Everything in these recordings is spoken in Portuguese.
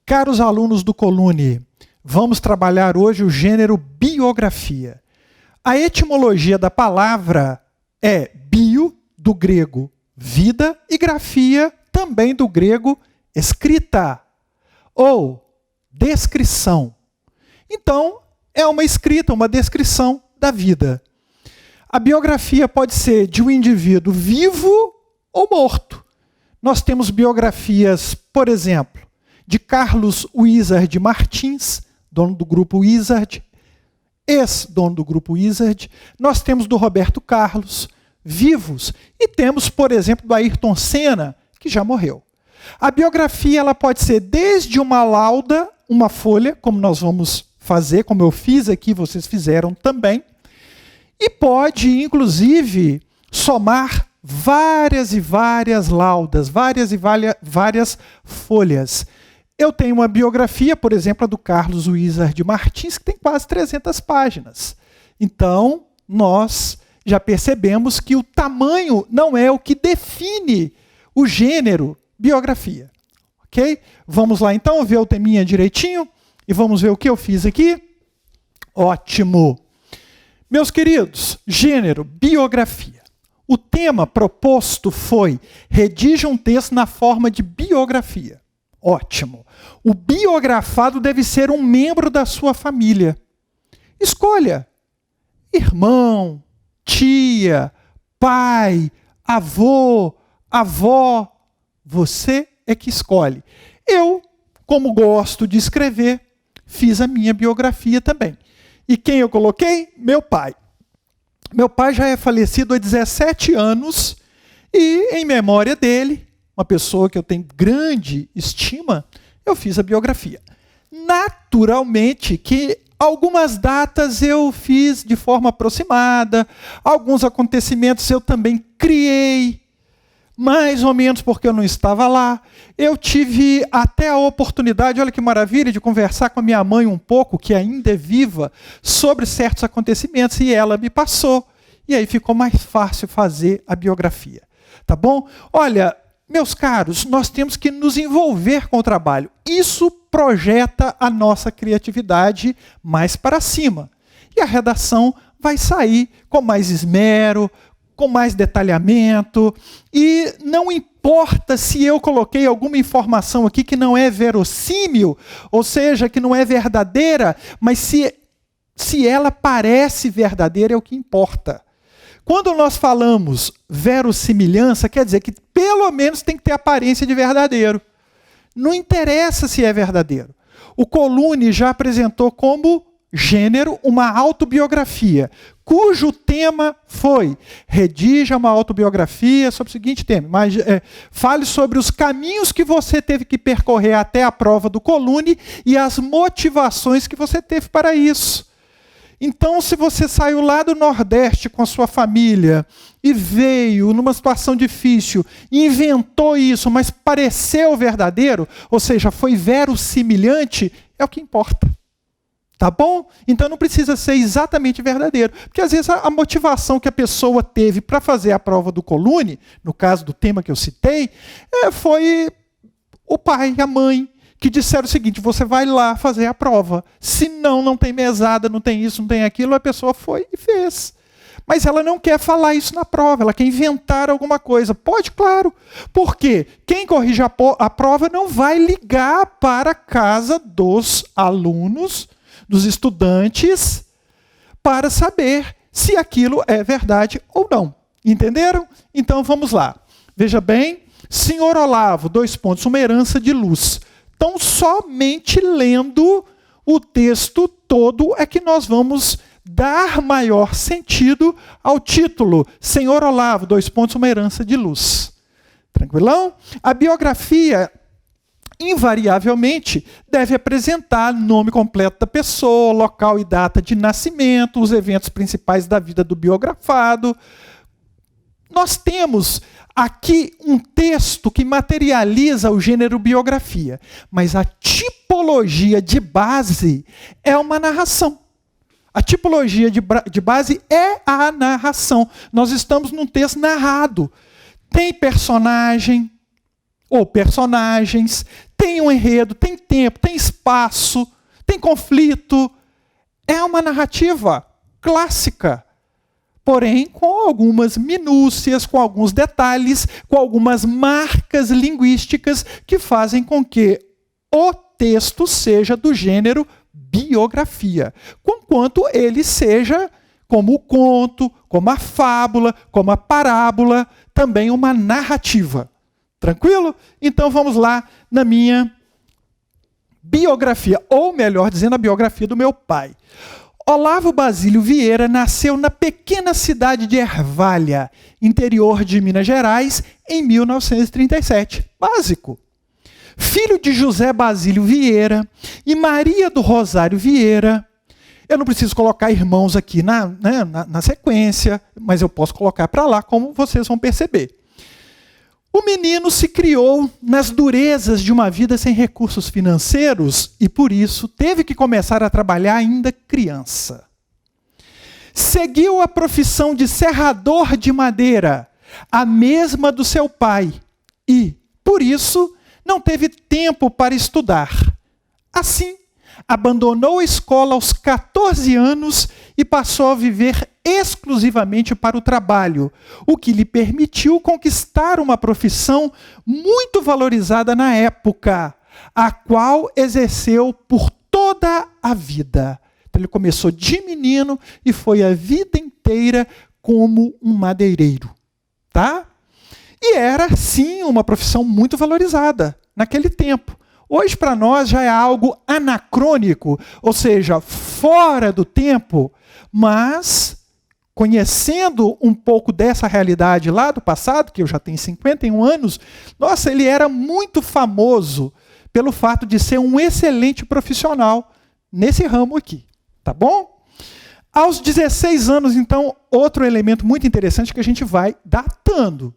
Caros alunos do Colune, vamos trabalhar hoje o gênero biografia. A etimologia da palavra é bio, do grego vida, e grafia, também do grego escrita, ou descrição. Então, é uma escrita, uma descrição da vida. A biografia pode ser de um indivíduo vivo ou morto. Nós temos biografias, por exemplo, de Carlos Wizard Martins, dono do grupo Wizard, ex-dono do grupo Wizard. Nós temos do Roberto Carlos, vivos. E temos, por exemplo, do Ayrton Senna, que já morreu. A biografia ela pode ser desde uma lauda, uma folha, como nós vamos fazer, como eu fiz aqui, vocês fizeram também, e pode, inclusive, somar várias e várias laudas, várias folhas. Eu tenho uma biografia, por exemplo, a do Carlos Wizard Martins, que tem quase 300 páginas. Então, nós já percebemos que o tamanho não é o que define o gênero biografia. Ok? Vamos lá, então, ver o teminha direitinho e vamos ver o que eu fiz aqui. Ótimo! Meus queridos, gênero biografia. O tema proposto foi: redija um texto na forma de biografia. Ótimo. O biografado deve ser um membro da sua família. Escolha: irmão, tia, pai, avô, avó. Você é que escolhe. Eu, como gosto de escrever, fiz a minha biografia também. E quem eu coloquei? Meu pai. Meu pai já é falecido há 17 anos e, em memória dele, uma pessoa que eu tenho grande estima, eu fiz a biografia. Naturalmente que algumas datas eu fiz de forma aproximada, alguns acontecimentos eu também criei, mais ou menos porque eu não estava lá. Eu tive até a oportunidade, olha que maravilha, de conversar com a minha mãe um pouco, que ainda é viva, sobre certos acontecimentos, e ela me passou. E aí ficou mais fácil fazer a biografia. Tá bom? Olha, meus caros, nós temos que nos envolver com o trabalho. Isso projeta a nossa criatividade mais para cima. E a redação vai sair com mais esmero, com mais detalhamento. E não importa se eu coloquei alguma informação aqui que não é verossímil, ou seja, que não é verdadeira, mas se ela parece verdadeira é o que importa. Quando nós falamos verossimilhança, quer dizer que pelo menos tem que ter aparência de verdadeiro. Não interessa se é verdadeiro. O Colune já apresentou como gênero uma autobiografia, cujo tema foi: redija uma autobiografia sobre o seguinte tema. Mas, fale sobre os caminhos que você teve que percorrer até a prova do Colune e as motivações que você teve para isso. Então, se você saiu lá do Nordeste com a sua família e veio numa situação difícil, inventou isso, mas pareceu verdadeiro, ou seja, foi verossimilhante, é o que importa. Tá bom? Então não precisa ser exatamente verdadeiro. Porque às vezes a motivação que a pessoa teve para fazer a prova do Colune, no caso do tema que eu citei, foi o pai e a mãe, que disseram o seguinte: você vai lá fazer a prova. Se não tem mesada, não tem isso, não tem aquilo, a pessoa foi e fez. Mas ela não quer falar isso na prova, ela quer inventar alguma coisa. Pode, claro. Por quê? Quem corrige a prova não vai ligar para a casa dos alunos, dos estudantes, para saber se aquilo é verdade ou não. Entenderam? Então vamos lá. Veja bem, Senhor Olavo, : uma herança de luz. Então, somente lendo o texto todo é que nós vamos dar maior sentido ao título. Senhor Olavo, : uma herança de luz. Tranquilão? A biografia, invariavelmente, deve apresentar nome completo da pessoa, local e data de nascimento, os eventos principais da vida do biografado. Nós temos aqui um texto que materializa o gênero biografia, mas a tipologia de base é uma narração. A tipologia de base é a narração. Nós estamos num texto narrado. Tem personagem ou personagens, tem tem um enredo, tem tempo, tem espaço, tem conflito. É uma narrativa clássica, porém com algumas minúcias, com alguns detalhes, com algumas marcas linguísticas que fazem com que o texto seja do gênero biografia, conquanto ele seja, como o conto, como a fábula, como a parábola, também uma narrativa. Tranquilo? Então vamos lá na minha biografia, ou melhor dizendo, a biografia do meu pai. Olavo Basílio Vieira nasceu na pequena cidade de Ervalha, interior de Minas Gerais, em 1937. Básico. Filho de José Basílio Vieira e Maria do Rosário Vieira. Eu não preciso colocar irmãos aqui na sequência, mas eu posso colocar para lá, como vocês vão perceber. O menino se criou nas durezas de uma vida sem recursos financeiros e, por isso, teve que começar a trabalhar ainda criança. Seguiu a profissão de serrador de madeira, a mesma do seu pai, e, por isso, não teve tempo para estudar. Assim, abandonou a escola aos 14 anos e passou a viver exclusivamente para o trabalho, o que lhe permitiu conquistar uma profissão muito valorizada na época, a qual exerceu por toda a vida. Então, ele começou de menino e foi a vida inteira como um madeireiro. Tá? E era, sim, uma profissão muito valorizada naquele tempo. Hoje, para nós, já é algo anacrônico, ou seja, fora do tempo, mas conhecendo um pouco dessa realidade lá do passado, que eu já tenho 51 anos, nossa, ele era muito famoso pelo fato de ser um excelente profissional nesse ramo aqui, tá bom? Aos 16 anos, então, outro elemento muito interessante que a gente vai datando.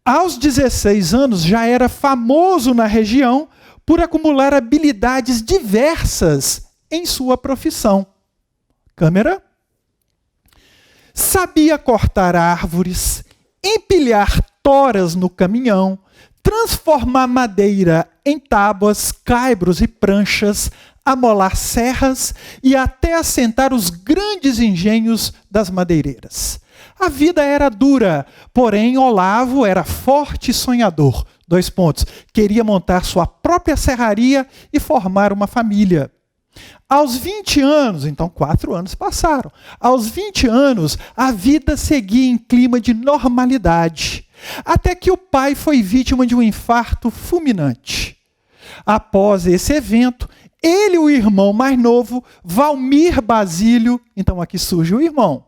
Aos 16 anos, já era famoso na região por acumular habilidades diversas em sua profissão. Câmera. Sabia cortar árvores, empilhar toras no caminhão, transformar madeira em tábuas, caibros e pranchas, amolar serras e até assentar os grandes engenhos das madeireiras. A vida era dura, porém Olavo era forte e sonhador. 2 pontos. Queria montar sua própria serraria e formar uma família. Aos 20 anos, então 4 anos passaram, aos 20 anos a vida seguia em clima de normalidade, até que o pai foi vítima de um infarto fulminante. Após esse evento, ele e o irmão mais novo, Valmir Basílio, então aqui surge o irmão,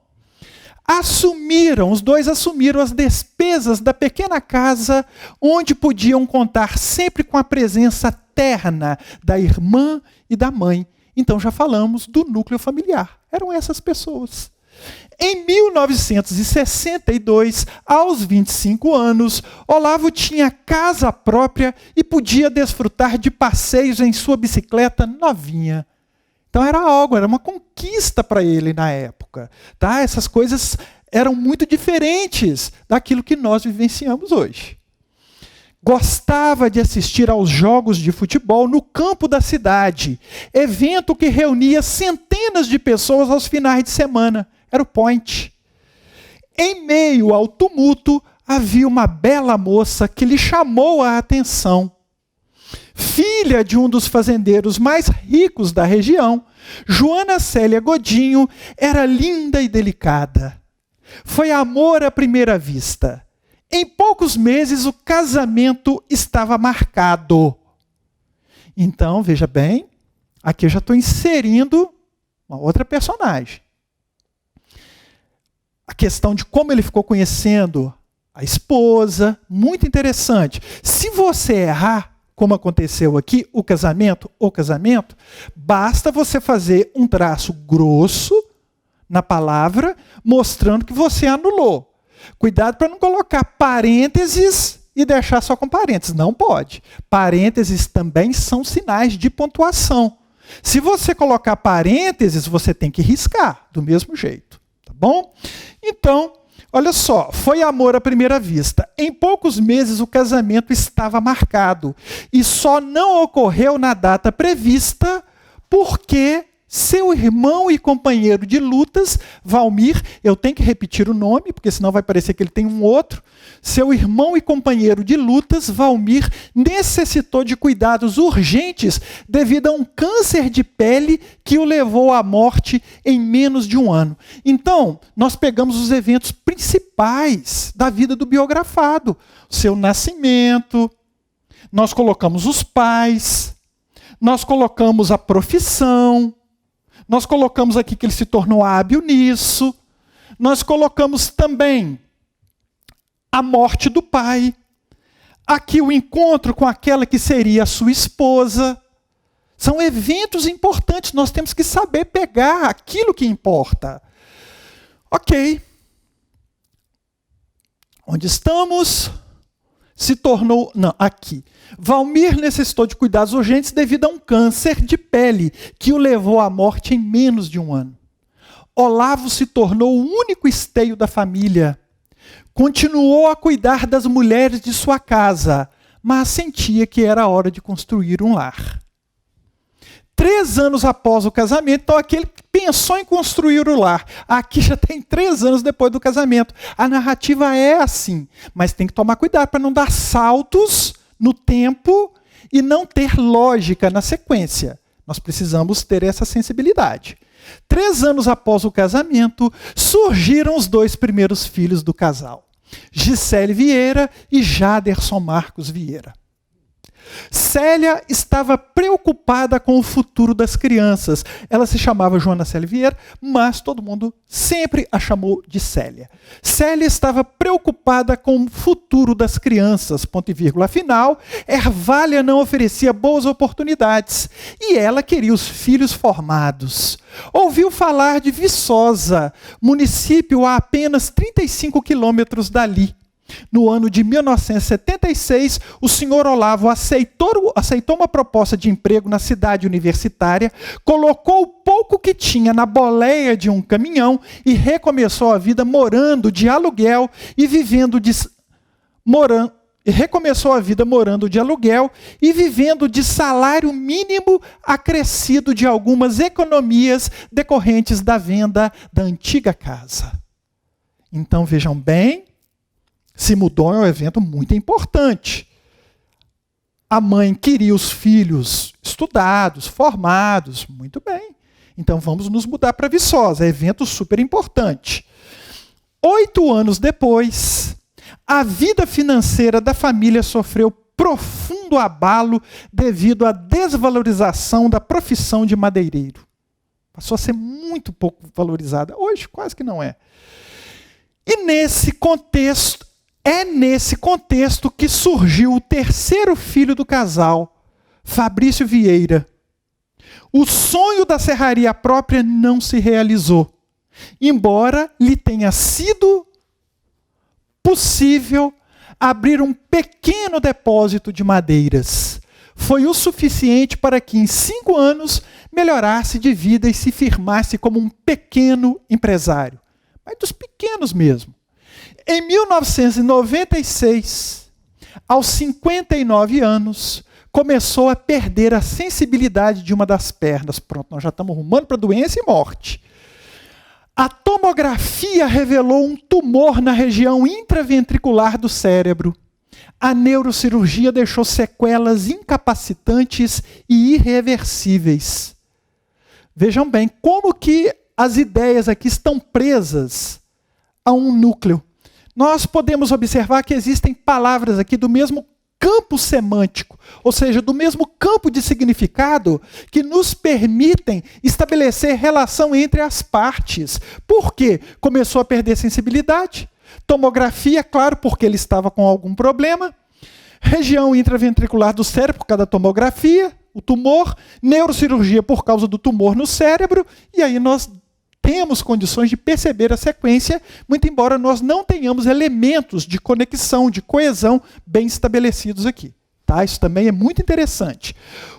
os dois assumiram as despesas da pequena casa, onde podiam contar sempre com a presença terna da irmã e da mãe. Então já falamos do núcleo familiar. Eram essas pessoas. Em 1962, aos 25 anos, Olavo tinha casa própria e podia desfrutar de passeios em sua bicicleta novinha. Então era uma conquista para ele na época. Tá? Essas coisas eram muito diferentes daquilo que nós vivenciamos hoje. Gostava de assistir aos jogos de futebol no campo da cidade, evento que reunia centenas de pessoas aos finais de semana. Era o point. Em meio ao tumulto, havia uma bela moça que lhe chamou a atenção. Filha de um dos fazendeiros mais ricos da região, Joana Célia Godinho era linda e delicada. Foi amor à primeira vista. Em poucos meses, o casamento estava marcado. Então, veja bem, aqui eu já estou inserindo uma outra personagem. A questão de como ele ficou conhecendo a esposa, muito interessante. Se você errar, como aconteceu aqui, o casamento, basta você fazer um traço grosso na palavra, mostrando que você anulou. Cuidado para não colocar parênteses e deixar só com parênteses. Não pode. Parênteses também são sinais de pontuação. Se você colocar parênteses, você tem que riscar do mesmo jeito. Tá bom? Então, Olha só, foi amor à primeira vista. Em poucos meses o casamento estava marcado e só não ocorreu na data prevista porque seu irmão e companheiro de lutas, Valmir, eu tenho que repetir o nome, porque senão vai parecer que ele tem um outro. Seu irmão e companheiro de lutas, Valmir, necessitou de cuidados urgentes devido a um câncer de pele que o levou à morte em menos de um ano. Então, nós pegamos os eventos principais da vida do biografado. Seu nascimento, nós colocamos os pais, nós colocamos a profissão, nós colocamos aqui que ele se tornou hábil nisso. Nós colocamos também a morte do pai. Aqui o encontro com aquela que seria a sua esposa. São eventos importantes, nós temos que saber pegar aquilo que importa. Ok. Onde estamos? Se tornou... Não, aqui. Valmir necessitou de cuidados urgentes devido a um câncer de pele que o levou à morte em menos de um ano. Olavo se tornou o único esteio da família. Continuou a cuidar das mulheres de sua casa, mas sentia que era hora de construir um lar. 3 anos após o casamento, então aquele que pensou em construir o lar. Aqui já tem 3 anos depois do casamento. A narrativa é assim, mas tem que tomar cuidado para não dar saltos no tempo e não ter lógica na sequência. Nós precisamos ter essa sensibilidade. 3 anos após o casamento, surgiram os 2 primeiros filhos do casal, Gisele Vieira e Jaderson Marcos Vieira. Célia estava preocupada com o futuro das crianças. Ela se chamava Joana Célia Vieira, mas todo mundo sempre a chamou de Célia. Célia estava preocupada com o futuro das crianças, ponto e vírgula. Afinal, Ervália não oferecia boas oportunidades e ela queria os filhos formados. Ouviu falar de Viçosa, município a apenas 35 quilômetros dali. No ano de 1976, o senhor Olavo aceitou uma proposta de emprego na cidade universitária, colocou o pouco que tinha na boleia de um caminhão e recomeçou a vida morando de aluguel e vivendo de salário mínimo acrescido de algumas economias decorrentes da venda da antiga casa. Então vejam bem, se mudou é um evento muito importante. A mãe queria os filhos estudados, formados, muito bem. Então vamos nos mudar para Viçosa, é evento super importante. 8 anos depois, a vida financeira da família sofreu profundo abalo devido à desvalorização da profissão de madeireiro. Passou a ser muito pouco valorizada. Hoje quase que não é. E é nesse contexto que surgiu o 3º filho do casal, Fabrício Vieira. O sonho da serraria própria não se realizou, embora lhe tenha sido possível abrir um pequeno depósito de madeiras. Foi o suficiente para que em 5 anos melhorasse de vida e se firmasse como um pequeno empresário. Mas dos pequenos mesmo. Em 1996, aos 59 anos, começou a perder a sensibilidade de uma das pernas. Pronto, nós já estamos rumando para doença e morte. A tomografia revelou um tumor na região intraventricular do cérebro. A neurocirurgia deixou sequelas incapacitantes e irreversíveis. Vejam bem, como que as ideias aqui estão presas a um núcleo. Nós podemos observar que existem palavras aqui do mesmo campo semântico, ou seja, do mesmo campo de significado, que nos permitem estabelecer relação entre as partes. Por quê? Começou a perder sensibilidade. Tomografia, claro, porque ele estava com algum problema. Região intraventricular do cérebro, por causa da tomografia, o tumor. Neurocirurgia, por causa do tumor no cérebro. E aí nós temos condições de perceber a sequência, muito embora nós não tenhamos elementos de conexão, de coesão bem estabelecidos aqui. Tá? Isso também é muito interessante.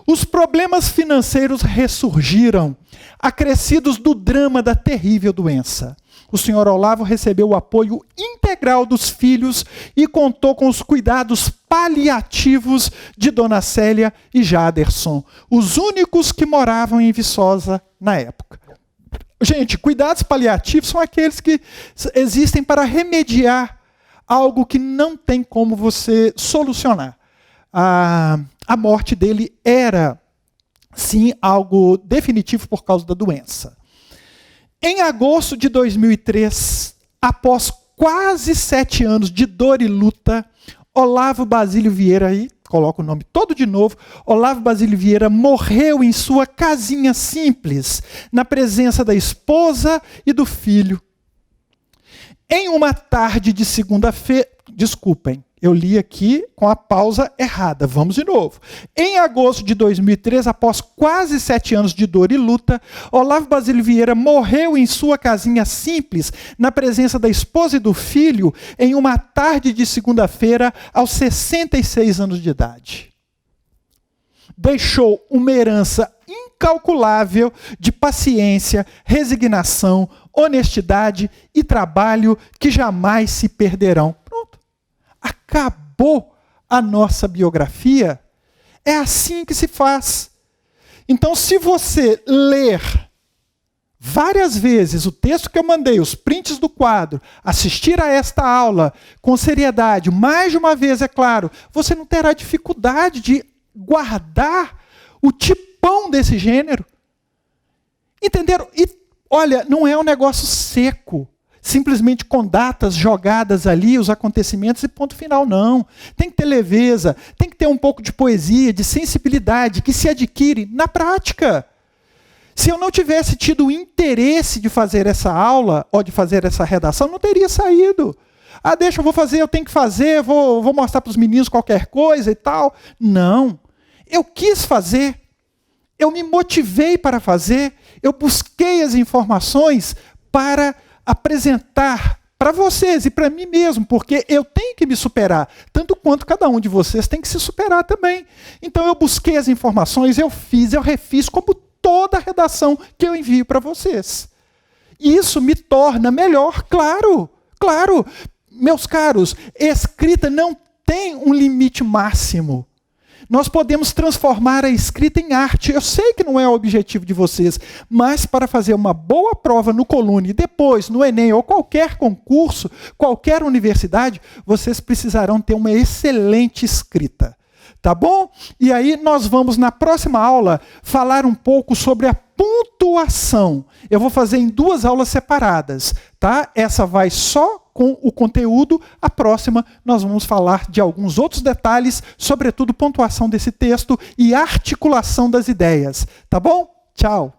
Os problemas financeiros ressurgiram, acrescidos do drama da terrível doença. o senhor Olavo recebeu o apoio integral dos filhos e contou com os cuidados paliativos de Dona Célia e Jaderson, os únicos que moravam em Viçosa na época. Gente, cuidados paliativos são aqueles que existem para remediar algo que não tem como você solucionar. A morte dele era, sim, algo definitivo por causa da doença. Em agosto de 2003, após quase 7 anos de dor e luta, Olavo Basílio Vieira, aí coloca o nome todo de novo, Olavo Basílio Vieira morreu em sua casinha simples, na presença da esposa e do filho. Em uma tarde de segunda-feira, desculpem, eu li aqui com a pausa errada. Vamos de novo. Em agosto de 2003, após quase 7 anos de dor e luta, Olavo Basílio Vieira morreu em sua casinha simples, na presença da esposa e do filho, em uma tarde de segunda-feira, aos 66 anos de idade. Deixou uma herança incalculável de paciência, resignação, honestidade e trabalho que jamais se perderão. Acabou a nossa biografia. É assim que se faz. Então, se você ler várias vezes o texto que eu mandei, os prints do quadro, assistir a esta aula com seriedade, mais de uma vez, é claro, você não terá dificuldade de guardar o tipão desse gênero. Entenderam? E, olha, não é um negócio seco. Simplesmente com datas jogadas ali, os acontecimentos e ponto final, não. Tem que ter leveza, tem que ter um pouco de poesia, de sensibilidade, que se adquire na prática. Se eu não tivesse tido o interesse de fazer essa aula, ou de fazer essa redação, não teria saído. Deixa, eu vou fazer, eu tenho que fazer, vou mostrar para os meninos qualquer coisa e tal. Não. Eu quis fazer, eu me motivei para fazer, eu busquei as informações para apresentar para vocês e para mim mesmo, porque eu tenho que me superar, tanto quanto cada um de vocês tem que se superar também. Então eu busquei as informações, eu fiz, eu refiz, como toda a redação que eu envio para vocês. Isso me torna melhor, claro, claro. Meus caros, escrita não tem um limite máximo. Nós podemos transformar a escrita em arte. Eu sei que não é o objetivo de vocês, mas para fazer uma boa prova no Colune e depois no Enem ou qualquer concurso, qualquer universidade, vocês precisarão ter uma excelente escrita. Tá bom? E aí nós vamos, na próxima aula, falar um pouco sobre a pontuação. Eu vou fazer em 2 aulas separadas, tá? Essa vai só com o conteúdo, a próxima nós vamos falar de alguns outros detalhes, sobretudo pontuação desse texto e articulação das ideias. Tá bom? Tchau!